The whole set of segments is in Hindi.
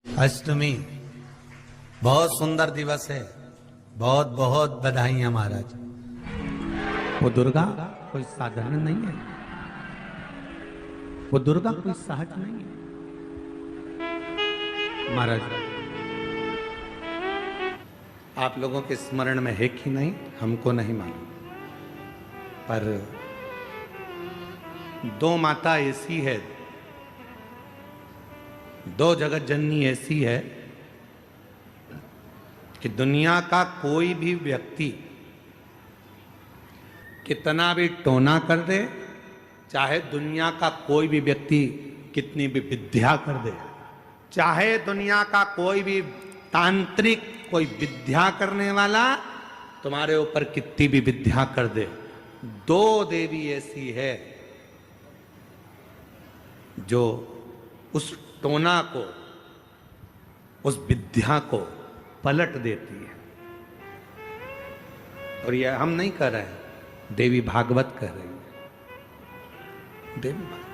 अष्टमी बहुत सुंदर दिवस है। बहुत बहुत बधाइयां महाराज। वो दुर्गा कोई साधारण नहीं है, वो दुर्गा कोई सहज नहीं है महाराज। आप लोगों के स्मरण में है कि नहीं हमको नहीं मालूम, पर दो माता ऐसी है, दो जगत जननी ऐसी है कि दुनिया का कोई भी व्यक्ति कितना भी टोना कर दे, चाहे दुनिया का कोई भी व्यक्ति कितनी भी विद्या कर दे, चाहे दुनिया का कोई भी तांत्रिक कोई विद्या करने वाला तुम्हारे ऊपर कितनी भी विद्या कर दे, दो देवी ऐसी है जो उस टोना को, उस विद्या को पलट देती है। और यह हम नहीं कर रहे हैं, देवी भागवत कह रही है। देवी भागवत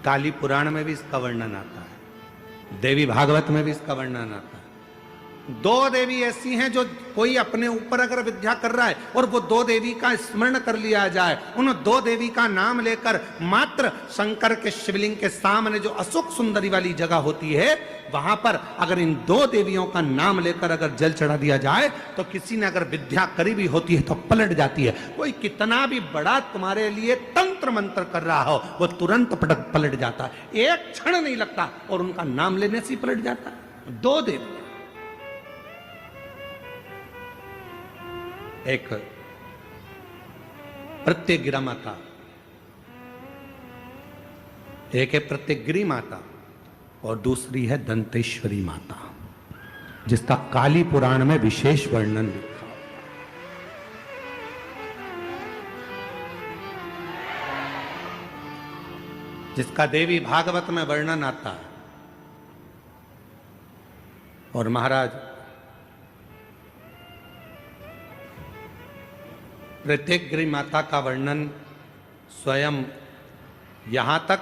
काली पुराण में भी इसका वर्णन आता है, देवी भागवत में भी इसका वर्णन आता है। दो देवी ऐसी हैं जो कोई अपने ऊपर अगर विद्या कर रहा है और वो दो देवी का स्मरण कर लिया जाए, उन दो देवी का नाम लेकर मात्र शंकर के शिवलिंग के सामने जो अशोक सुंदरी वाली जगह होती है, वहां पर अगर इन दो देवियों का नाम लेकर अगर जल चढ़ा दिया जाए तो किसी ने अगर विद्या करी भी होती है तो पलट जाती है। कोई कितना भी बड़ा तुम्हारे लिए तंत्र मंत्र कर रहा हो, वो तुरंत पलट जाता है, एक क्षण नहीं लगता और उनका नाम लेने से ही पलट जाता है। दो देवी, एक प्रत्यग्रा माता, एक है प्रत्यग्री माता और दूसरी है दंतेश्वरी माता, जिसका काली पुराण में विशेष वर्णन लिखा। जिसका देवी भागवत में वर्णन आता है। और महाराज प्रत्यग्री माता का वर्णन स्वयं यहां तक,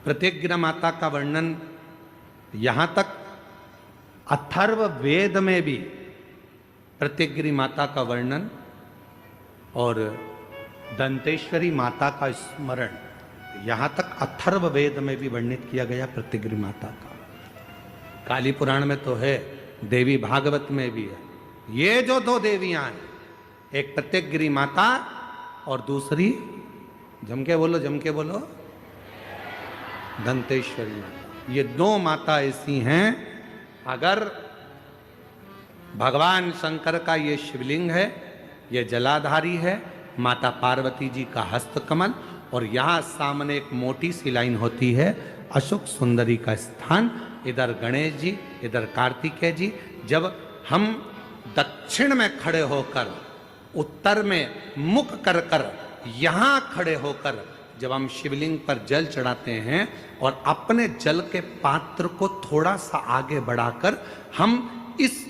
प्रत्यग्रा माता का वर्णन यहां तक अथर्व वेद में भी प्रत्यग्री माता का वर्णन और दंतेश्वरी माता का स्मरण यहां तक अथर्व वेद में भी वर्णित किया गया प्रत्यग्री माता का। काली पुराण में तो है, देवी भागवत में भी है। ये जो दो देवियां हैं, एक प्रत्यग्री माता और दूसरी, जमके बोलो जमके बोलो, दंतेश्वरी माता। ये दो माता ऐसी हैं, अगर भगवान शंकर का ये शिवलिंग है, ये जलाधारी है, माता पार्वती जी का हस्तकमल, और यहां सामने एक मोटी सी लाइन होती है अशोक सुंदरी का स्थान, इधर गणेश जी, इधर कार्तिकेय जी। जब हम दक्षिण में खड़े होकर, उत्तर में मुख कर कर, यहां खड़े होकर जब हम शिवलिंग पर जल चढ़ाते हैं और अपने जल के पात्र को थोड़ा सा आगे बढ़ाकर हम इस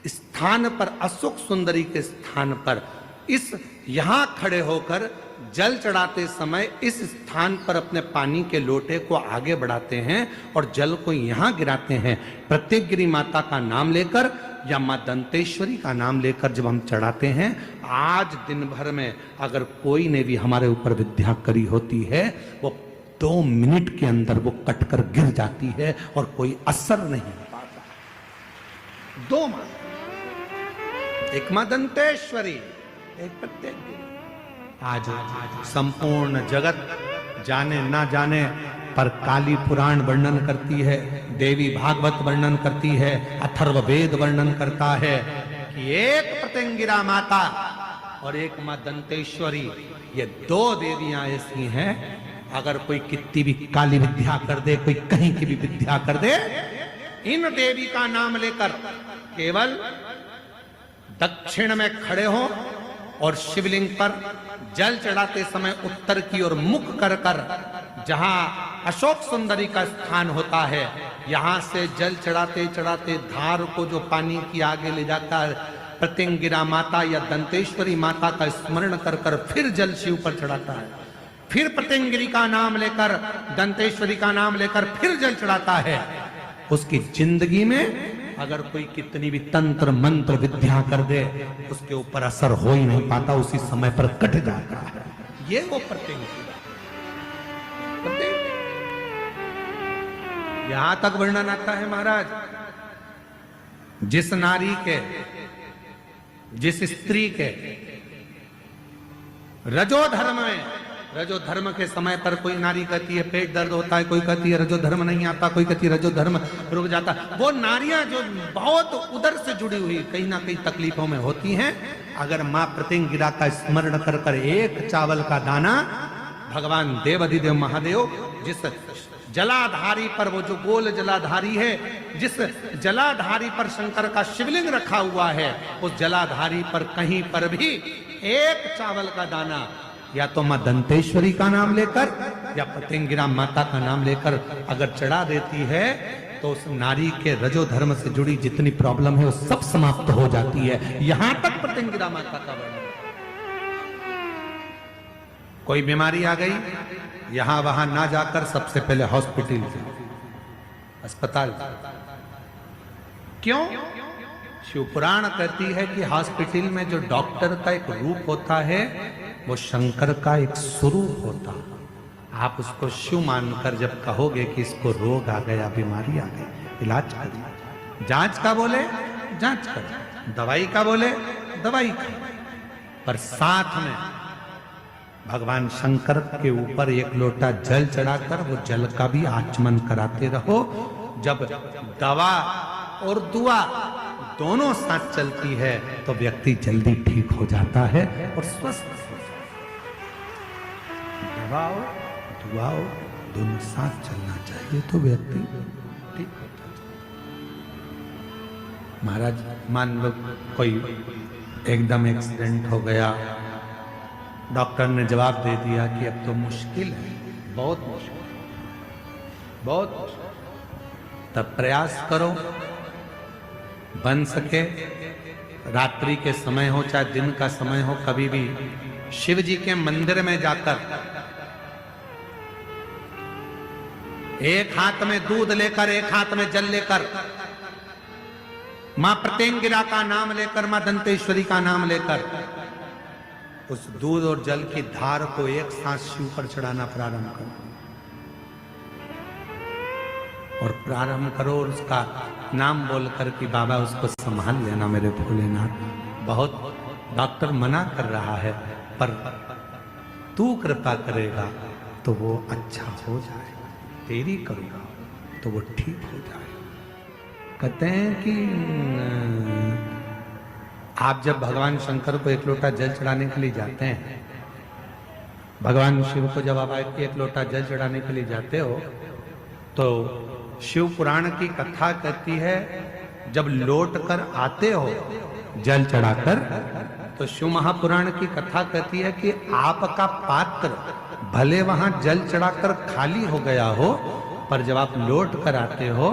स्थान पर, अशोक सुंदरी के स्थान पर, इस यहां खड़े होकर जल चढ़ाते समय इस स्थान पर अपने पानी के लोटे को आगे बढ़ाते हैं और जल को यहां गिराते हैं। प्रत्यग्री माता का नाम लेकर या मां दंतेश्वरी का नाम लेकर जब हम चढ़ाते हैं, आज दिन भर में अगर कोई ने भी हमारे ऊपर विद्या करी होती है, वो 2 मिनट के अंदर वो कटकर गिर जाती है और कोई असर नहीं पाता। दो मां, एक मां दंतेश्वरी, एक प्रत्यग्री। आज संपूर्ण जगत जाने ना जाने पर काली पुराण वर्णन करती है, देवी भागवत वर्णन करती है, अथर्व वेद वर्णन करता है कि एक प्रत्यंगिरा माता और एक मां दंतेश्वरी, ये दो देवियां ऐसी हैं, अगर कोई कितनी भी काली विद्या कर दे, कोई कहीं की भी विद्या कर दे, इन देवी का नाम लेकर केवल दक्षिण में खड़े हो और शिवलिंग पर जल चढ़ाते समय उत्तर की ओर मुख कर कर, जहां अशोक सुंदरी का स्थान होता है, यहां से जल चढ़ाते चढ़ाते धार को जो पानी की आगे ले जाता है, प्रत्यंगिरा माता या दंतेश्वरी माता का स्मरण कर कर फिर जल शिव पर चढ़ाता है, फिर प्रत्यंगिरी का नाम लेकर, दंतेश्वरी का नाम लेकर फिर जल चढ़ाता है, उसकी जिंदगी में अगर कोई कितनी भी तंत्र मंत्र विद्या कर दे उसके ऊपर असर हो ही नहीं पाता, उसी समय पर कट जाता है। ये वो प्रत्यंगिरी। यहां तक वर्णन आता है महाराज, जिस नारी के, जिस स्त्री के रजो धर्म में, रजो धर्म के समय पर कोई नारी कहती है पेट दर्द होता है, कोई कहती है रजो धर्म नहीं आता, कोई कहती है रजो धर्म रुक जाता, वो नारियां जो बहुत उदर से जुड़ी हुई कहीं ना कहीं तकलीफों में होती हैं, अगर मां प्रत्यंगिरा का स्मरण कर कर एक चावल का दाना, भगवान देवाधिदेव महादेव जिस जलाधारी पर, वो जो गोल जलाधारी है, जिस जलाधारी पर शंकर का शिवलिंग रखा हुआ है, उस जलाधारी पर कहीं पर भी एक चावल का दाना या तो मां दंतेश्वरी का नाम लेकर या प्रत्यंगिरा माता का नाम लेकर अगर चढ़ा देती है तो उस नारी के रजो धर्म से जुड़ी जितनी प्रॉब्लम है वो सब समाप्त हो जाती है। यहां तक प्रत्यंगिरा माता का वर्णन। कोई बीमारी आ गई, यहां वहां ना जाकर सबसे पहले हॉस्पिटल, अस्पताल। क्यों? शिव पुराण कहती है कि हॉस्पिटल में जो डॉक्टर का एक रूप होता है वो शंकर का एक स्वरूप होता। आप उसको शिव मानकर जब कहोगे कि इसको रोग आ गया, बीमारी आ गई, इलाज करिए। जांच का बोले जांच करिए, दवाई का बोले दवाई खाइए, पर साथ में भगवान शंकर के ऊपर एक लोटा जल चढ़ाकर वो जल का भी आचमन कराते रहो। जब दवा और दुआ दोनों साथ चलती है तो व्यक्ति जल्दी ठीक हो जाता है और स्वस्थ हो जाता है। दवा और दुआ दोनों साथ चलना चाहिए तो व्यक्ति ठीक होता है। महाराज मान लो कोई एकदम एक्सीडेंट हो गया, डॉक्टर ने जवाब दे दिया कि अब तो मुश्किल है, बहुत मुश्किल, बहुत मुश्किल। तब प्रयास करो, बन सके रात्रि के समय हो चाहे दिन का समय हो, कभी भी शिव जी के मंदिर में जाकर एक हाथ में दूध लेकर, एक हाथ में जल लेकर, मां प्रत्यंगिरा का नाम लेकर, मां दंतेश्वरी का नाम लेकर उस दूध और जल की धार को एक साथ शिव पर चढ़ाना प्रारंभ करो और प्रारंभ करो और उसका नाम बोलकर कि बाबा उसको संभाल लेना मेरे भोलेनाथ। बहुत डॉक्टर मना कर रहा है पर तू कृपा करेगा तो वो अच्छा हो जाएगा, तेरी करूंगा तो वो ठीक हो जाएगा। कहते हैं कि आप जब भगवान शंकर को एक लोटा जल चढ़ाने के लिए जाते हैं, भगवान शिव को जब आप एक लोटा जल चढ़ाने के लिए जाते हो तो शिव पुराण की कथा कहती है जब लौट कर आते हो जल चढ़ाकर, तो शिव महापुराण की कथा कहती है कि आपका पात्र भले वहां जल चढ़ाकर खाली हो गया हो, पर जब आप लौट कर आते हो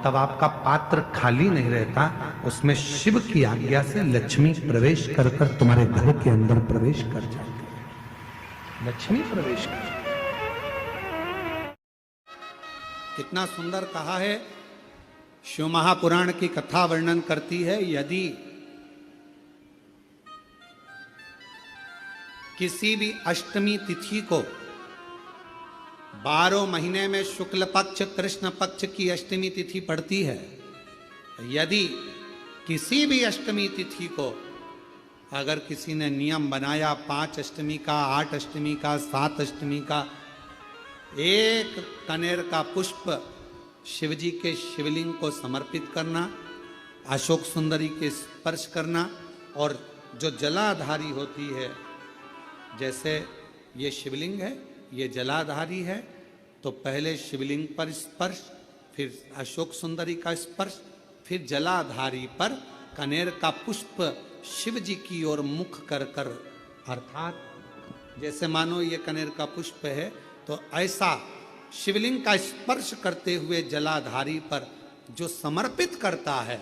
तब आपका पात्र खाली नहीं रहता, उसमें शिव की आज्ञा से लक्ष्मी प्रवेश कर कर तुम्हारे घर के अंदर प्रवेश कर जाती है। लक्ष्मी प्रवेश कर, कितना सुंदर कहा है। शिव महापुराण की कथा वर्णन करती है, यदि किसी भी अष्टमी तिथि को 12 महीने में शुक्ल पक्ष कृष्ण पक्ष की अष्टमी तिथि पड़ती है, यदि किसी भी अष्टमी तिथि को अगर किसी ने नियम बनाया 5 अष्टमी का, 8 अष्टमी का, 7 अष्टमी का, एक कनेर का पुष्प शिव जी के शिवलिंग को समर्पित करना, अशोक सुंदरी के स्पर्श करना, और जो जलाधारी होती है, जैसे ये शिवलिंग है, ये जलाधारी है, तो पहले शिवलिंग पर स्पर्श, फिर अशोक सुंदरी का स्पर्श, फिर जलाधारी पर कनेर का पुष्प शिव जी की ओर मुख कर कर, अर्थात जैसे मानो ये कनेर का पुष्प है तो ऐसा शिवलिंग का स्पर्श करते हुए जलाधारी पर जो समर्पित करता है,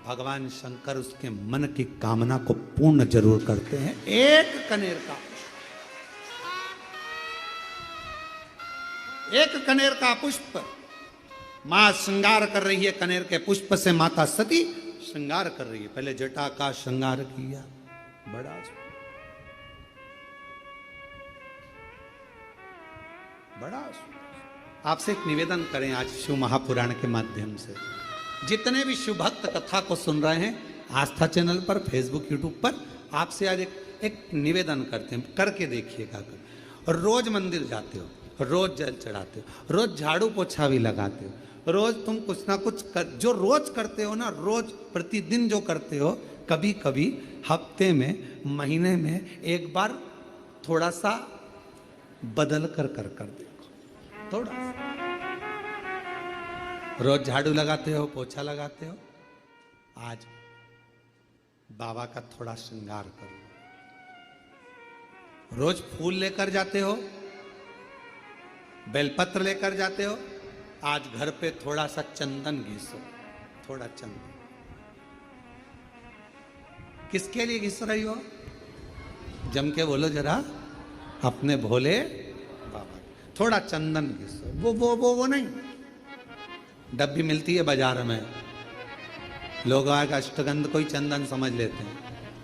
भगवान शंकर उसके मन की कामना को पूर्ण जरूर करते हैं। एक कनेर का पुष्प मां श्रृंगार कर रही है। कनेर के पुष्प से माता सती श्रृंगार कर रही है। पहले जटा का श्रृंगार किया, बड़ा आपसे एक निवेदन करें आज शिव महापुराण के माध्यम से, जितने भी शिव भक्त कथा को सुन रहे हैं आस्था चैनल पर, फेसबुक, यूट्यूब पर, आपसे आज एक निवेदन करते हैं, करके देखिएगा। रोज मंदिर जाते हो, रोज जल चढ़ाते हो, रोज झाड़ू पोछा भी लगाते हो, रोज तुम कुछ ना कुछ जो रोज करते हो ना, रोज प्रतिदिन जो करते हो, कभी कभी हफ्ते में, महीने में एक बार थोड़ा सा बदल कर देखो। थोड़ा सा रोज झाड़ू लगाते हो, पोछा लगाते हो, आज बाबा का थोड़ा श्रृंगार करो। रोज फूल लेकर जाते हो, बेलपत्र लेकर जाते हो, आज घर पे थोड़ा सा चंदन घिसो, थोड़ा चंदन। किसके लिए घिस रही हो? जम के बोलो जरा, अपने भोले बाबा। थोड़ा चंदन घिसो, वो नहीं, डब्बी मिलती है बाजार में, लोग आगे अष्टगंध को ही चंदन समझ लेते हैं,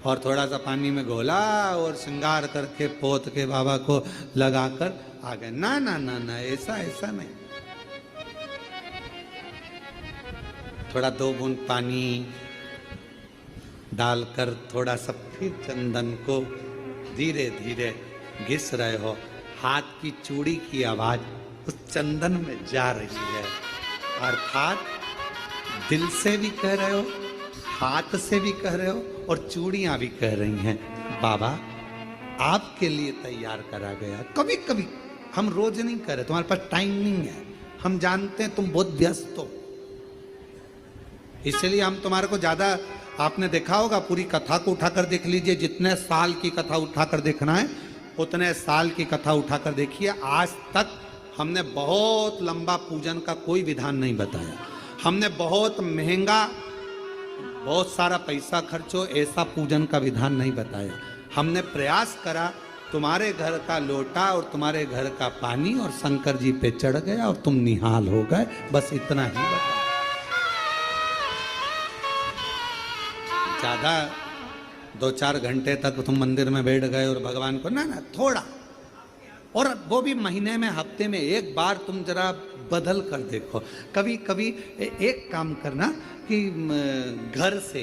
और थोड़ा सा पानी में घोला और श्रृंगार करके पोत के बाबा को लगाकर आ गए। ना ना ना ना, ऐसा नहीं। थोड़ा 2 बूंद पानी डालकर थोड़ा सा फिर चंदन को धीरे धीरे घिस रहे हो। हाथ की चूड़ी की आवाज उस चंदन में जा रही है, अर्थात दिल से भी कह रहे हो, हाथ से भी कह रहे हो, और चूड़ियां भी कह रही हैं, बाबा आपके लिए तैयार करा गया। कभी कभी हम रोज नहीं कर रहे, तुम्हारे पास टाइम नहीं है, हम जानते हैं तुम बहुत व्यस्त हो, इसलिए हम तुम्हारे को ज्यादा, आपने देखा होगा, पूरी कथा को उठाकर देख लीजिए, जितने साल की कथा उठाकर देखना है उतने साल की कथा उठाकर देखिए। आज तक हमने बहुत लंबा पूजन का कोई विधान नहीं बताया, हमने बहुत महंगा, बहुत सारा पैसा खर्चो ऐसा पूजन का विधान नहीं बताया। हमने प्रयास करा, तुम्हारे घर का लोटा और तुम्हारे घर का पानी और शंकर जी पे चढ़ गया और तुम निहाल हो गए, बस इतना ही बताया। ज्यादा 2-4 घंटे तक तुम मंदिर में बैठ गए और भगवान को, ना थोड़ा, और वो भी महीने में, हफ्ते में एक बार तुम जरा बदल कर देखो। कभी कभी एक काम करना कि घर से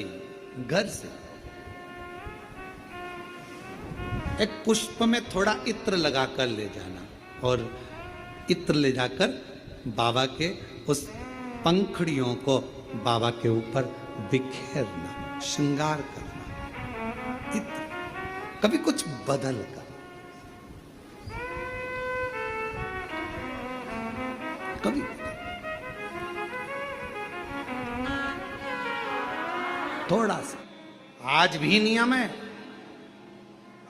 एक पुष्प में थोड़ा इत्र लगा कर ले जाना, और इत्र ले जाकर बाबा के उस पंखड़ियों को बाबा के ऊपर बिखेरना, श्रृंगार करना, इत्र, कभी कुछ बदल कर, कभी थोड़ा सा। आज भी नियम है,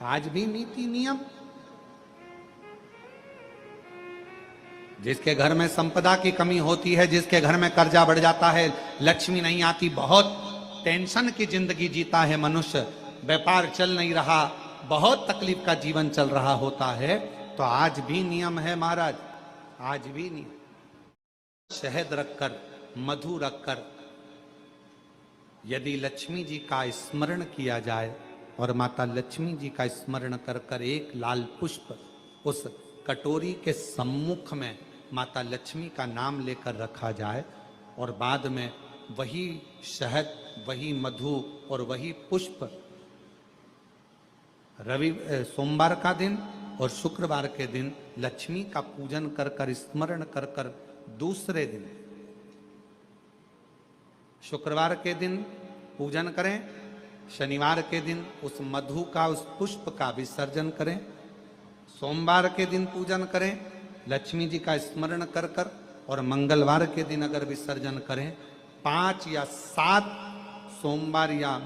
आज भी नीति नियम। जिसके घर में संपदा की कमी होती है, जिसके घर में कर्जा बढ़ जाता है, लक्ष्मी नहीं आती, बहुत टेंशन की जिंदगी जीता है मनुष्य, व्यापार चल नहीं रहा, बहुत तकलीफ का जीवन चल रहा होता है, तो आज भी नियम है महाराज, आज भी नियम। शहद रखकर, मधु रखकर यदि लक्ष्मी जी का स्मरण किया जाए और माता लक्ष्मी जी का स्मरण कर कर एक लाल पुष्प उस कटोरी के सम्मुख में माता लक्ष्मी का नाम लेकर रखा जाए, और बाद में वही शहद, वही मधु और वही पुष्प सोमवार का दिन और शुक्रवार के दिन लक्ष्मी का पूजन कर कर, स्मरण कर कर, दूसरे दिन शुक्रवार के दिन पूजन करें, शनिवार के दिन उस मधु का, उस पुष्प का विसर्जन करें, सोमवार के दिन पूजन करें लक्ष्मी जी का स्मरण कर कर, और मंगलवार के दिन अगर विसर्जन करें, 5 या 7 सोमवार या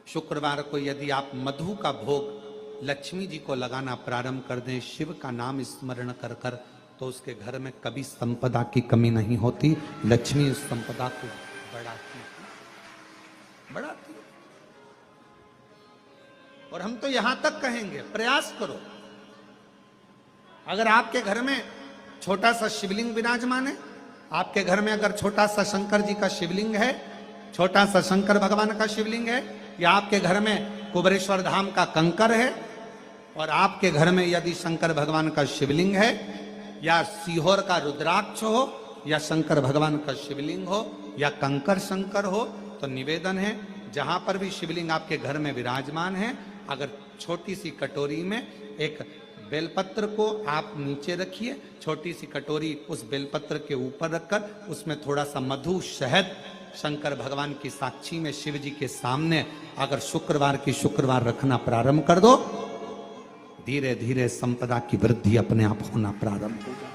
शुक्रवार को यदि आप मधु का भोग लक्ष्मी जी को लगाना प्रारंभ कर दें, शिव का नाम स्मरण कर कर, तो उसके घर में कभी संपदा की कमी नहीं होती, लक्ष्मी उस संपदा को बढ़ाती है, बढ़ाती है। और हम तो यहां तक कहेंगे, प्रयास करो, अगर आपके घर में छोटा सा शिवलिंग विराजमान है, आपके घर में अगर छोटा सा शंकर जी का शिवलिंग है, छोटा सा शंकर भगवान का शिवलिंग है, या आपके घर में कुबेरेश्वर धाम का कंकर है, और आपके घर में यदि शंकर भगवान का शिवलिंग है, या सीहोर का रुद्राक्ष हो, या शंकर भगवान का शिवलिंग हो, या कंकर शंकर हो, तो निवेदन है जहां पर भी शिवलिंग आपके घर में विराजमान है, अगर छोटी सी कटोरी में एक बेलपत्र को आप नीचे रखिए, छोटी सी कटोरी उस बेलपत्र के ऊपर रखकर उसमें थोड़ा सा मधु शहद शंकर भगवान की साक्षी में शिव जी के सामने अगर शुक्रवार की शुक्रवार रखना प्रारंभ कर दो, धीरे धीरे संपदा की वृद्धि अपने आप होना प्रारंभ हो जाए।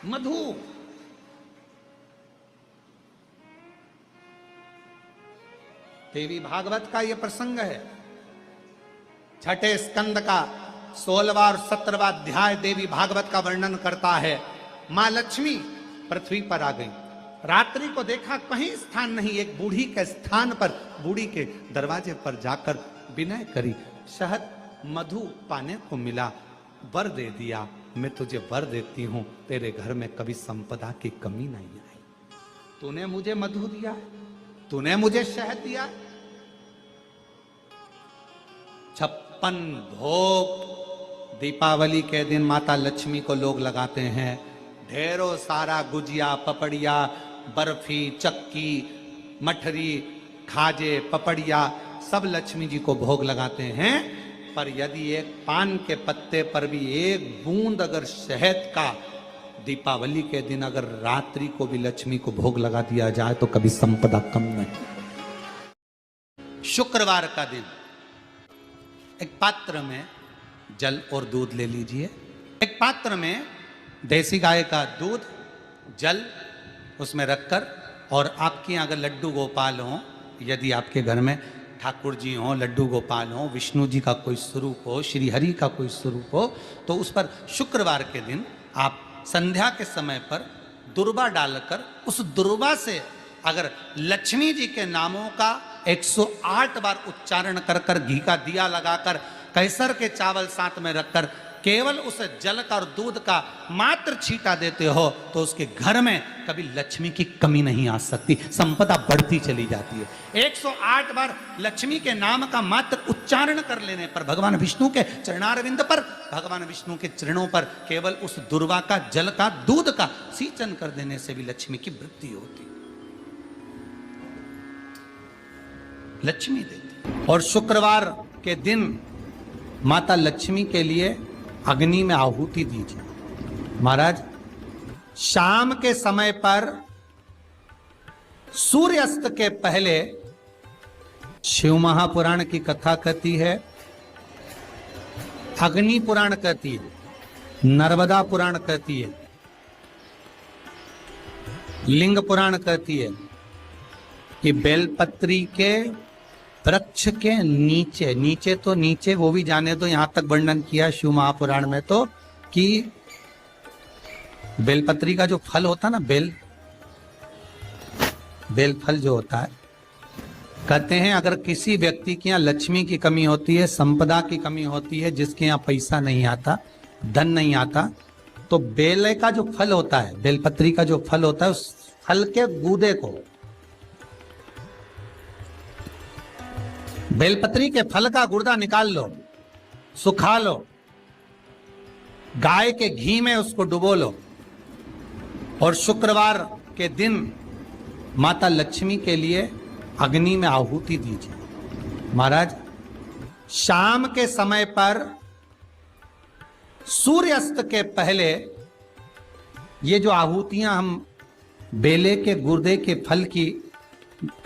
मधु देवी भागवत का यह प्रसंग है, छठे स्कंद का 16वां और 17वां अध्याय देवी भागवत का वर्णन करता है। मां लक्ष्मी पृथ्वी पर आ गई, रात्रि को देखा कहीं स्थान नहीं, एक बूढ़ी के स्थान पर, बूढ़ी के दरवाजे पर जाकर विनय करी, शहद मधु पाने को मिला, वर दे दिया, मैं तुझे वर देती हूं, तेरे घर में कभी संपदा की कमी नहीं आई। तूने मुझे मधु दिया, तूने मुझे शहद दिया, 56 भोग दीपावली के दिन माता लक्ष्मी को लोग लगाते हैं, ढेरों सारा गुजिया, पपड़िया, बर्फी, चक्की, मठरी, खाजे, पपड़िया सब लक्ष्मी जी को भोग लगाते हैं। पर यदि एक पान के पत्ते पर भी एक बूंद अगर शहद का दीपावली के दिन अगर रात्रि को भी लक्ष्मी को भोग लगा दिया जाए तो कभी संपदा कम नहीं। शुक्रवार का दिन एक पात्र में जल और दूध ले लीजिए, एक पात्र में देसी गाय का दूध, जल उसमें रखकर, और आपके अगर लड्डू गोपाल हो, यदि आपके घर में ठाकुर जी हो, लड्डू गोपाल हो, विष्णु जी का कोई स्वरूप हो, श्री हरि का कोई स्वरूप हो, तो उस पर शुक्रवार के दिन आप संध्या के समय पर दुर्वा डालकर उस दुर्वा से अगर लक्ष्मी जी के नामों का 108 बार उच्चारण कर कर, घी का दिया लगाकर, कैसर के चावल साथ में रखकर केवल उस जल का और दूध का मात्र छींटा देते हो तो उसके घर में कभी लक्ष्मी की कमी नहीं आ सकती, संपदा बढ़ती चली जाती है। 108 बार लक्ष्मी के नाम का मात्र उच्चारण कर लेने पर, भगवान विष्णु के चरणारविंद पर, भगवान विष्णु के चरणों पर केवल उस दुर्वा का, जल का, दूध का सींचन कर देने से भी लक्ष्मी की वृद्धि होती, लक्ष्मी देती। और शुक्रवार के दिन माता लक्ष्मी के लिए अग्नि में आहुति दीजिए। महाराज, शाम के समय पर सूर्यास्त के पहले शिव महापुराण की कथा कहती है, अग्नि पुराण कहती है, नर्मदा पुराण कहती है, लिंग पुराण कहती है कि बेलपत्री के वृक्ष के नीचे, नीचे तो नीचे वो भी जाने तो यहां तक वर्णन किया शिव महापुराण में तो कि बेलपत्री का जो फल होता ना, बेल फल जो होता है, कहते हैं अगर किसी व्यक्ति के यहाँ लक्ष्मी की कमी होती है, संपदा की कमी होती है, जिसके यहाँ पैसा नहीं आता, धन नहीं आता, तो बेल का जो फल होता है, बेलपत्री का जो फल होता है, उस फल के गूदे को, बेलपत्री के फल का गुर्दा निकाल लो, सुखा लो, गाय के घी में उसको डुबो लो, और शुक्रवार के दिन माता लक्ष्मी के लिए अग्नि में आहुति दीजिए। महाराज, शाम के समय पर सूर्यास्त के पहले ये जो आहुतियां हम बेले के गुर्दे के फल की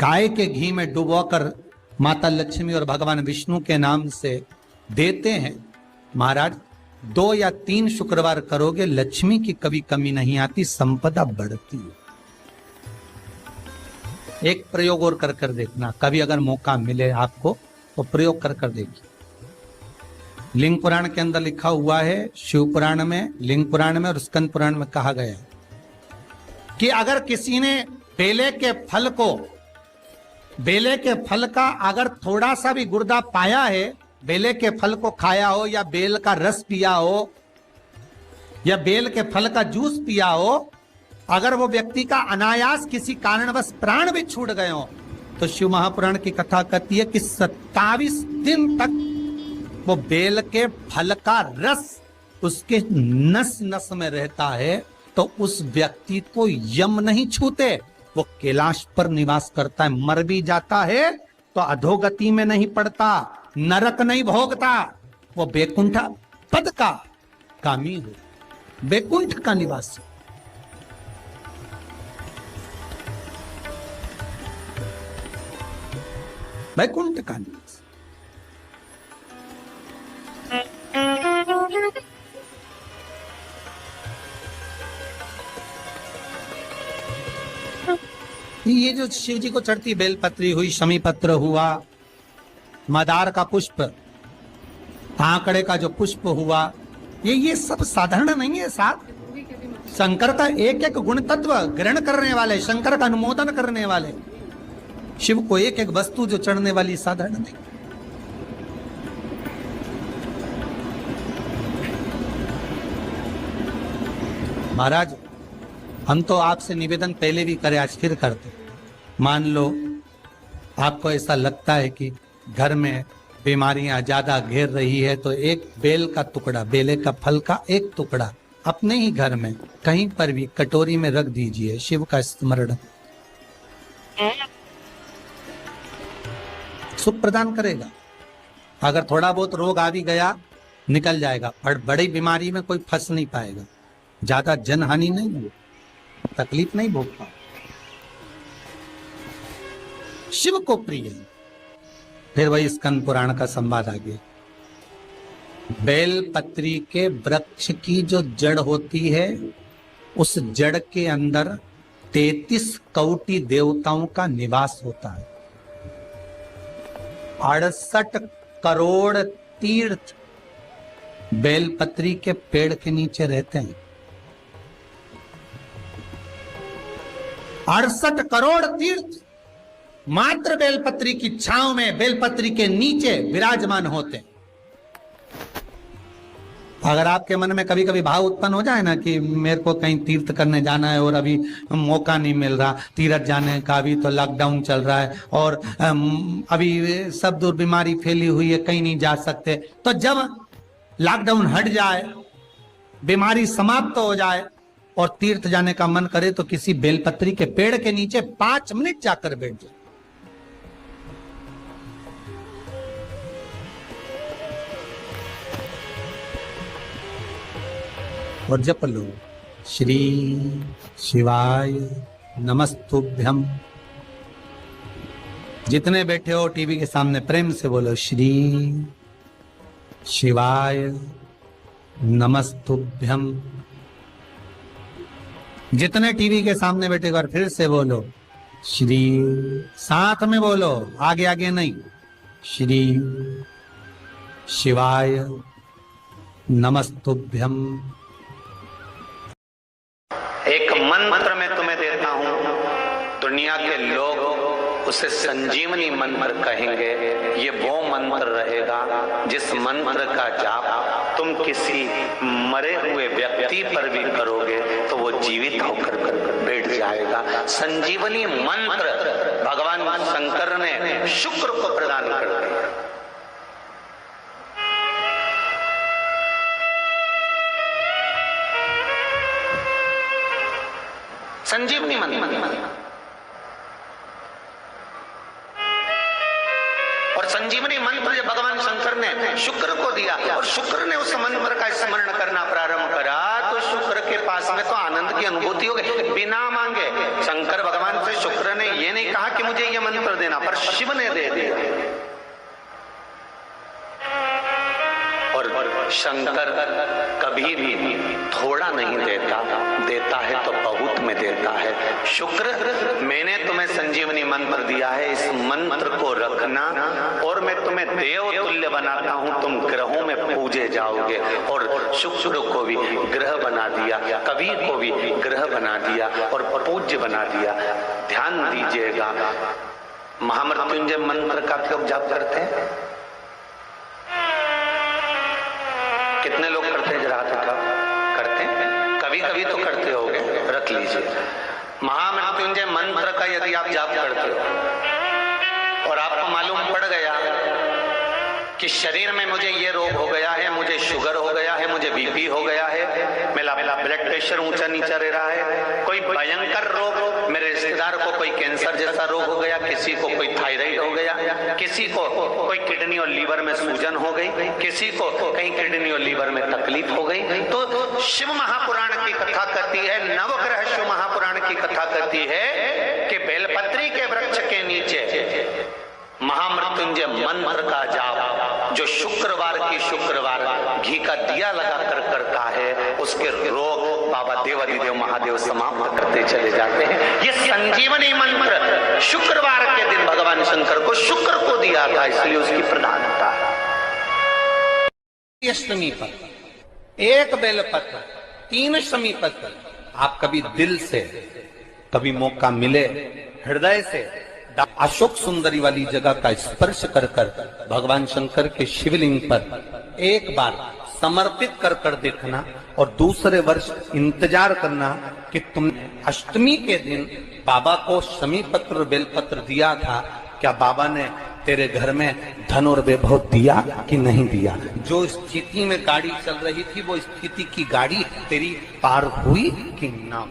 गाय के घी में डुबोकर माता लक्ष्मी और भगवान विष्णु के नाम से देते हैं, महाराज 2 या 3 शुक्रवार करोगे, लक्ष्मी की कभी कमी नहीं आती, संपदा बढ़ती है। एक प्रयोग और कर कर देखना, कभी अगर मौका मिले आपको तो प्रयोग कर कर देखिए। लिंग पुराण के अंदर लिखा हुआ है, शिव पुराण में, लिंग पुराण में और स्कंद पुराण में कहा गया है कि अगर किसी ने बेले के फल को, बेले के फल का अगर थोड़ा सा भी गुर्दा पाया है, बेले के फल को खाया हो या बेल का रस पिया हो या बेल के फल का जूस पिया हो, अगर वो व्यक्ति का अनायास किसी कारणवश प्राण भी छूट गए हो, तो शिव महापुराण की कथा कहती है कि 27 दिन तक वो बेल के फल का रस उसके नस नस में रहता है, तो उस व्यक्ति को यम नहीं छूते, वो कैलाश पर निवास करता है। मर भी जाता है तो अधोगति में नहीं पड़ता, नरक नहीं भोगता, वो बैकुंठ पद का कामी हो, बैकुंठ का निवासी। बैकुंठ का निवासी। ये जो शिव जी को चढ़ती बेलपत्री हुई, शमी पत्र हुआ, मदार का पुष्प, आंकड़े का जो पुष्प हुआ, ये सब साधारण नहीं है साथ। शंकर का एक एक गुण तत्व ग्रहण करने वाले, शंकर का अनुमोदन करने वाले, शिव को एक एक वस्तु जो चढ़ने वाली साधारण नहीं। महाराज, हम तो आपसे निवेदन पहले भी करे, आज फिर करते। मान लो आपको ऐसा लगता है कि घर में बीमारियां ज्यादा घेर रही है, तो एक बेल का टुकड़ा, बेले का फल का एक टुकड़ा अपने ही घर में कहीं पर भी कटोरी में रख दीजिए, शिव का स्मरण, सुख प्रदान करेगा। अगर थोड़ा बहुत रोग आ भी गया निकल जाएगा, और बड़ी बीमारी में कोई फंस नहीं पाएगा, ज्यादा जनहानि नहीं होगी, तकलीफ नहीं भोग पाएगा। शिव को प्रिय। फिर वही स्कंद पुराण का संवाद आ गया। बेल पत्री के वृक्ष की जो जड़ होती है, उस जड़ के अंदर 33 कोटि देवताओं का निवास होता है। 68 करोड़ तीर्थ बेलपत्री के पेड़ के नीचे रहते हैं। 68 करोड़ तीर्थ मात्र बेलपत्री की छांव में, बेलपत्री के नीचे विराजमान होते हैं। अगर आपके मन में कभी कभी भाव उत्पन्न हो जाए ना कि मेरे को कहीं तीर्थ करने जाना है और अभी मौका नहीं मिल रहा, तीर्थ जाने का, अभी तो लॉकडाउन चल रहा है और अभी सब दूर बीमारी फैली हुई है, कहीं नहीं जा सकते, तो जब लॉकडाउन हट जाए, बीमारी समाप्त हो जाए और तीर्थ जाने का मन करे, तो किसी बेलपत्री के पेड़ के नीचे 5 मिनट जाकर बैठ जाए। और जप लो, श्री शिवाय नमस्तुभ्यम। जितने बैठे हो टीवी के सामने प्रेम से बोलो, श्री शिवाय नमस्तुभ्यम। जितने टीवी के सामने बैठे और फिर से बोलो, श्री, साथ में बोलो, आगे आगे नहीं, श्री शिवाय नमस्तुभ्यम। एक मंत्र मैं तुम्हें देता हूं, दुनिया के लोग उसे संजीवनी मंत्र कहेंगे। ये वो मंत्र रहेगा जिस मंत्र का जाप तुम किसी मरे हुए व्यक्ति पर भी करोगे तो वो जीवित होकर बैठ जाएगा। संजीवनी मंत्र भगवान शंकर ने शुक्र को प्रदान कर दिया। संजीवनी मंत्र, और संजीवनी मंत्र जब भगवान शंकर ने शुक्र को दिया और शुक्र ने उस मंत्र का स्मरण करना प्रारंभ करा, तो शुक्र के पास में तो आनंद की अनुभूति हो गई बिना मांगे। शंकर भगवान से शुक्र ने ये नहीं कहा कि मुझे ये मंत्र देना, पर शिव ने दे दिया। और शंकर कभी भी थोड़ा नहीं देता, देता है तो बहुत में देता है। शुक्र, मैंने तुम्हें संजीवनी मंत्र दिया है, इस मंत्र को रखना और मैं तुम्हें देव तुल्य बनाता हूं, तुम ग्रहों में पूजे जाओगे। और शुक्र को भी ग्रह बना दिया, कबीर को भी ग्रह बना दिया और पूज्य बना दिया। ध्यान दीजिएगा, महामृत्युंजय मंत्र का कब जाप करते हैं? कितने लोग करते हैं? जरा हाथ उठाओ। करते हैं? कभी कभी तो करते होगे, रख लीजिए। महामृत्युंजय मंत्र का यदि आप जाप करते हो और आपको मालूम पड़ गया कि शरीर में मुझे ये रोग हो गया है, मुझे शुगर हो गया है, मुझे बीपी हो गया है, मेरा ब्लड प्रेशर ऊंचा नीचा रह रहा है, कोई भयंकर रोग, मेरे रिश्तेदार को कोई कैंसर जैसा रोग हो गया, किसी को कोई थायराइड हो गया, किसी को कोई किडनी और लीवर में सूजन हो गई, किसी को कहीं किडनी और लीवर में तकलीफ हो गई, तो शिव महापुराण की कथा कहती है, नवग्रह शिव महापुराण की कथा कहती है कि बेलपत्री के वृक्ष के नीचे महामृत्युंजय मंत्र का जाप जो शुक्रवार की शुक्रवार घी का दिया लगाकर करता है, उसके रोग बाबा देवाधिदेव महादेव समाप्त करते चले जाते हैं। ये संजीवनी मंत्र शुक्रवार के दिन भगवान शंकर को शुक्र को दिया था, इसलिए उसकी प्रधानता है। अष्टमी पर एक बेलपत्र, 3 शमी पत्र, आप कभी दिल से, कभी मौका मिले हृदय से अशोक सुंदरी वाली जगह का स्पर्श कर कर भगवान शंकर के शिवलिंग पर एक बार समर्पित कर कर देखना और दूसरे वर्ष इंतजार करना कि तुमने अष्टमी के दिन बाबा को शमी पत्र बेलपत्र दिया था, क्या बाबा ने तेरे घर में धन और वैभव दिया कि नहीं दिया? जो स्थिति में गाड़ी चल रही थी वो स्थिति की गाड़ी तेरी पार हुई कि ना?